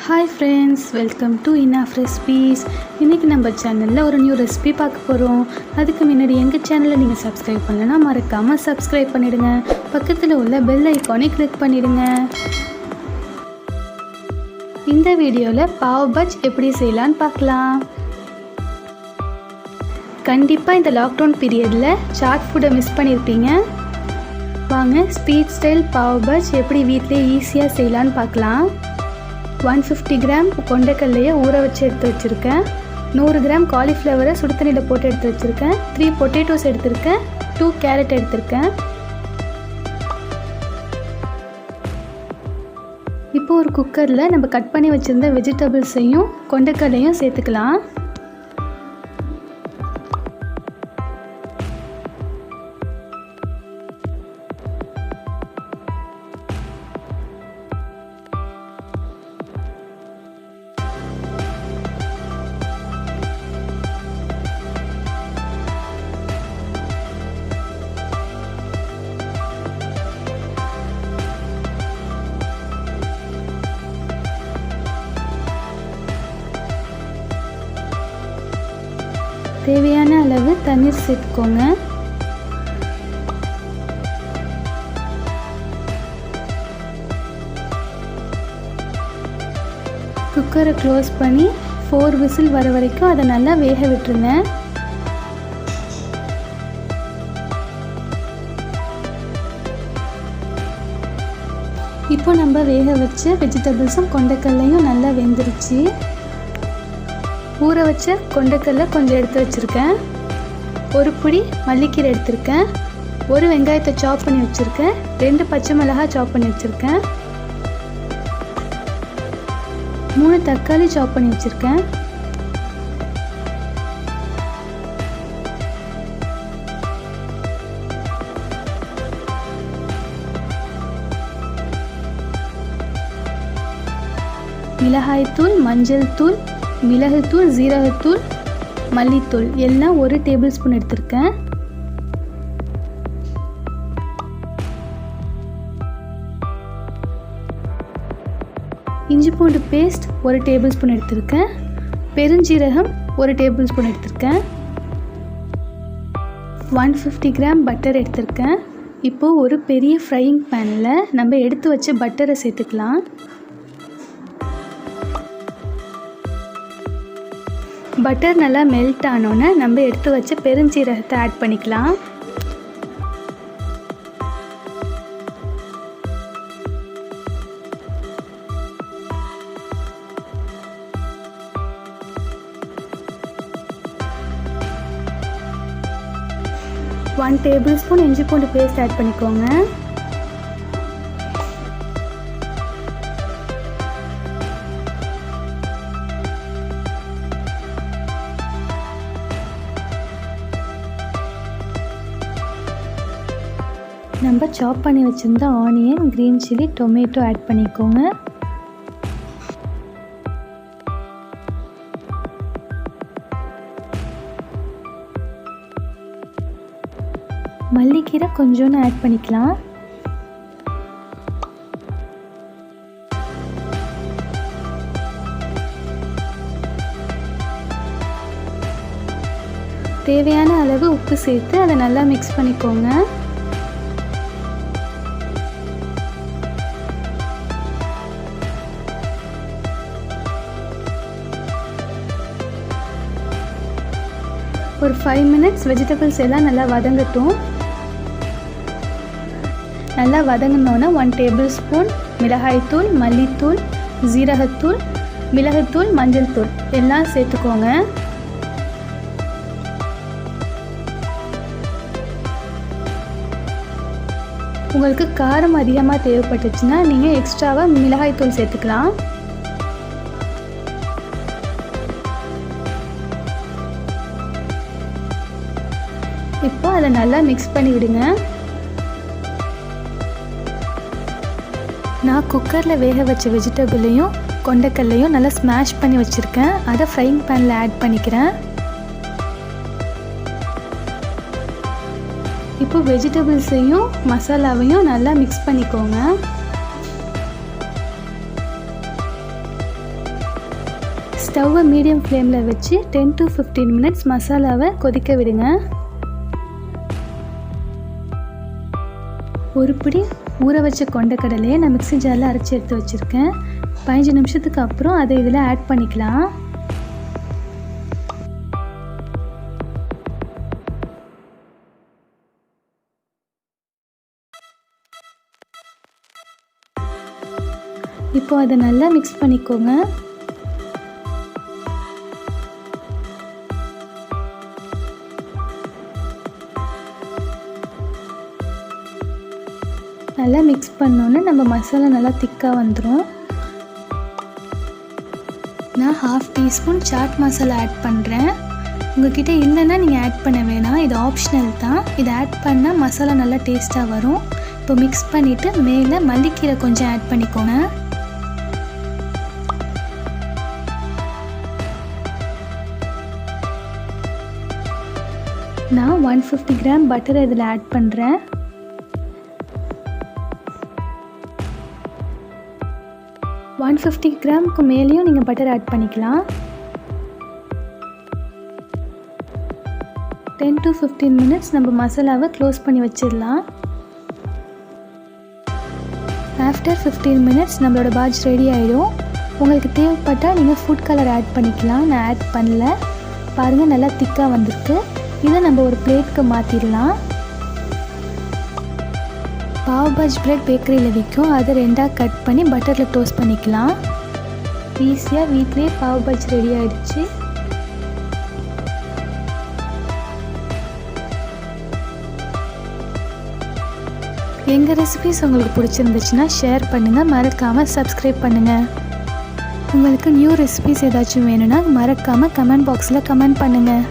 Hi friends, welcome to enough recipes. இன்றைக்கி நம்ம சேனலில் ஒரு நியூ ரெசிபி பார்க்க போகிறோம். அதுக்கு முன்னாடி எங்கள் சேனலை நீங்கள் சப்ஸ்கிரைப் பண்ணலைன்னா மறக்காமல் சப்ஸ்கிரைப் பண்ணிவிடுங்க. பக்கத்தில் உள்ள பெல் ஐக்கானை கிளிக் பண்ணிவிடுங்க. இந்த வீடியோவில் பாவ் பஜ் எப்படி செய்யலான்னு பார்க்கலாம். கண்டிப்பாக இந்த லாக்டவுன் பீரியடில் சாட் ஃபுட்டை மிஸ் பண்ணியிருப்பீங்க. வாங்க ஸ்ட்ரீட் ஸ்டைல் பாவ் பஜ் எப்படி வீட்டிலே ஈஸியாக செய்யலான்னு பார்க்கலாம். 150 கிராம் கொண்டைக்கல்லையை ஊற வச்சு எடுத்து வச்சுருக்கேன். 100 கிராம் காலிஃப்ளவரை சுடுதண்ணியில் போட்டு எடுத்து வச்சுருக்கேன். 3 பொட்டேட்டோஸ் எடுத்திருக்கேன். 2 கேரட் எடுத்திருக்கேன். இப்போ ஒரு குக்கரில் நம்ம கட் பண்ணி வச்சுருந்த வெஜிடபிள்ஸையும் கொண்டைக்கல்லையும் சேர்த்துக்கலாம். தேவையான அளவு தண்ணீர் சேர்த்துக்கோங்க. குக்கரை க்ளோஸ் பண்ணி 4 விசில் வர வரைக்கும் அதை நல்லா வேக விட்டுருங்க. இப்போ நம்ம வேக வச்ச வெஜிடபிள்ஸும் கொண்டைக்கல்லையும் நல்லா வெந்துருச்சு. ஊற வச்ச கொண்டைக்கல்லை கொஞ்சம் எடுத்து வச்சுருக்கேன். ஒரு பிடி மல்லிக்கீரை எடுத்திருக்கேன். ஒரு வெங்காயத்தை சாப் பண்ணி வச்சுருக்கேன். 2 பச்சை மிளகாய் சாப் பண்ணி வச்சுருக்கேன். 3 தக்காளி சாப் பண்ணி வச்சுருக்கேன். மிளகாய்த்தூள், மஞ்சள் தூள், மிளகுத்தூள், ஜீரகத்தூள், மல்லித்தூள் எல்லாம் 1 டேபிள் ஸ்பூன் எடுத்திருக்கேன். இஞ்சி பூண்டு பேஸ்ட் 1 டேபிள் ஸ்பூன் எடுத்திருக்கேன். பெருஞ்சீரகம் 1 டேபிள் ஸ்பூன் எடுத்திருக்கேன். 150 கிராம் பட்டர் எடுத்திருக்கேன். இப்போது ஒரு பெரிய ஃப்ரையிங் பேனில் நம்ம எடுத்து வச்ச பட்டரை சேர்த்துக்கலாம். பட்டர் நல்லா மெல்ட் ஆனோன்னே நம்ம எடுத்து வச்ச பெருஞ்சீரகத்தை ஆட் பண்ணிக்கலாம். ஒன் டேபிள் ஸ்பூன் இஞ்சி பூண்டு பேஸ்ட் ஆட் பண்ணிக்கோங்க. நம்ம சாப் பண்ணி வச்சுருந்த onion, green chilli, tomato add பண்ணிக்கோங்க. மல்லிக்கீரை கொஞ்சோன்னு ஆட் பண்ணிக்கலாம். தேவையான அளவு உப்பு சேர்த்து அதை நல்லா மிக்ஸ் பண்ணிக்கோங்க. ஒரு 5 மினிட்ஸ் வெஜிடபிள்ஸ் எல்லாம் நல்லா வதங்கட்டும். நல்லா வதங்கினோன்னா 1 டேபிள் ஸ்பூன் மிளகாய்த்தூள், மல்லித்தூள், ஜீரகத்தூள், மிளகுத்தூள், மஞ்சள் தூள் எல்லாம் சேர்த்துக்கோங்க. உங்களுக்கு காரம் அதிகமாக தேவைப்பட்டுச்சுன்னா நீங்கள் எக்ஸ்ட்ராவாக மிளகாய்த்தூள் சேர்த்துக்கலாம். இப்போ அதை நல்லா மிக்ஸ் பண்ணி விடுங்க. நான் குக்கரில் வேக வச்ச வெஜிடபிளையும் கொண்டைக்கல்லையும் நல்லா ஸ்மாஷ் பண்ணி வச்சுருக்கேன். அதை ஃப்ரைங் பேனில் ஆட் பண்ணிக்கிறேன். இப்போ வெஜிடபிள்ஸையும் மசாலாவையும் நல்லா மிக்ஸ் பண்ணிக்கோங்க. ஸ்டவ்வை மீடியம் ஃப்ளேமில் வச்சு 10 to 15 மினிட்ஸ் மசாலாவை கொதிக்க விடுங்க. ஒரு பிடி ஊற வச்ச கொண்டக்கடலையை நான் மிக்ஸி ஜாரில் அரைச்சி எடுத்து வச்சுருக்கேன். 15 நிமிஷத்துக்கு அப்புறம் அதை இதில் ஆட் பண்ணிக்கலாம். இப்போ அதை நல்லா மிக்ஸ் பண்ணிக்கோங்க. நல்லா மிக்ஸ் பண்ணோன்னே நம்ம மசாலா நல்லா திக்காக வந்துடும். நான் 1/2 டீஸ்பூன் சாட் மசாலா ஆட் பண்ணுறேன். உங்கள்கிட்ட இல்லைன்னா நீங்கள் ஆட் பண்ண வேணாம், இது ஆப்ஷனல் தான். இதை ஆட் பண்ணால் மசாலா நல்லா டேஸ்ட்டாக வரும். இப்போ மிக்ஸ் பண்ணிவிட்டு மேலே மல்லிக்கீரை கொஞ்சம் ஆட் பண்ணிக்கோங்க. நான் 150 கிராம் பட்டரை இதில் ஆட் பண்ணுறேன். 150 கிராமுக்கு மேலேயும் நீங்கள் பட்டர் ஆட் பண்ணிக்கலாம். 10 to 15 மினிட்ஸ் நம்ம மசாலாவை க்ளோஸ் பண்ணி வச்சிடலாம். ஆஃப்டர் 15 மினிட்ஸ் நம்மளோட பாஜ் ரெடி ஆகிடும். உங்களுக்கு தேவைப்பட்டால் நீங்கள் ஃபுட் கலர் ஆட் பண்ணிக்கலாம். நான் ஆட் பண்ணல. பாருங்கள் நல்லா திக்காக வந்திருக்கு. இதை நம்ம ஒரு பிளேட்க்கு மாற்றிடலாம். பாவ் பாஜ் பிரெட் பேக்கரியில் விற்கும். அதை 2ஆக கட் பண்ணி பட்டரில் டோஸ்ட் பண்ணிக்கலாம். ஈஸியாக வீட்டிலே பாவ் பாஜ் ரெடி ஆகிடுச்சு. எங்கள் ரெசிபிஸ் உங்களுக்கு பிடிச்சிருந்துச்சுன்னா ஷேர் பண்ணுங்கள், மறக்காமல் சப்ஸ்கிரைப் பண்ணுங்கள். உங்களுக்கு நியூ ரெசிபிஸ் ஏதாச்சும் வேணும்னா மறக்காமல் கமெண்ட் பாக்ஸில் கமெண்ட் பண்ணுங்கள்.